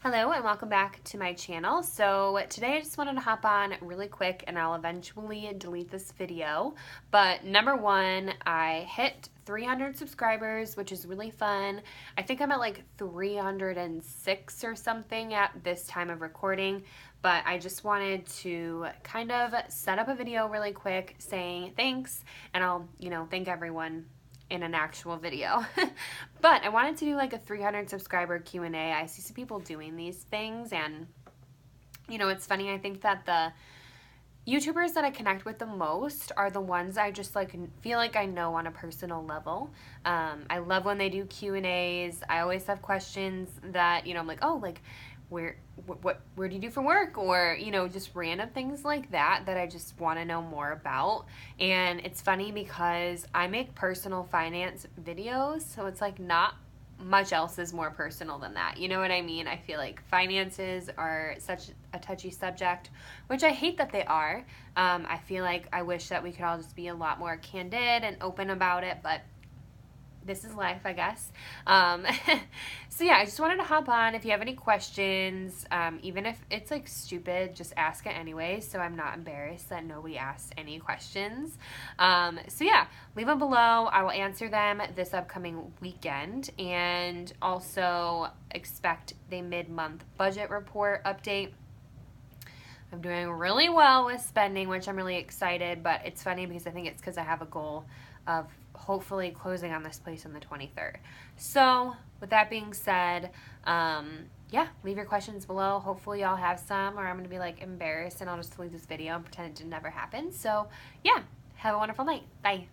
Hello and welcome back to my channel. So today I just wanted to hop on really quick and I'll eventually delete this video. But number one, I hit 300 subscribers, which is really fun. I think I'm at like 306 or something at this time of recording. But I just wanted to kind of set up a video really quick saying thanks, and I'll, thank everyone in an actual video. But I wanted to do like a 300 subscriber Q&A. I see some people doing these things, and it's funny. I think that the YouTubers that I connect with the most are the ones I just like feel like I know on a personal level. I love when they do Q&As. I always have questions that, I'm like, oh, like where do you do for work, or just random things like that I just want to know more about. And it's funny because I make personal finance videos, so it's like not much else is more personal than that. You know what I mean? I feel like finances are such a touchy subject, which I hate that they are. I feel like I wish that we could all just be a lot more candid and open about it, but this is life, I guess. So yeah, I just wanted to hop on. If you have any questions, even if it's like stupid, just ask it anyway, so I'm not embarrassed that nobody asked any questions. So yeah, leave them below. I will answer them this upcoming weekend, and also expect the mid-month budget report update. I'm doing really well with spending, which I'm really excited, but it's funny because I think it's because I have a goal of hopefully closing on this place on the 23rd. So with that being said, yeah, leave your questions below. Hopefully y'all have some, or I'm going to be like embarrassed and I'll just delete this video and pretend it did never happen. So yeah, have a wonderful night. Bye.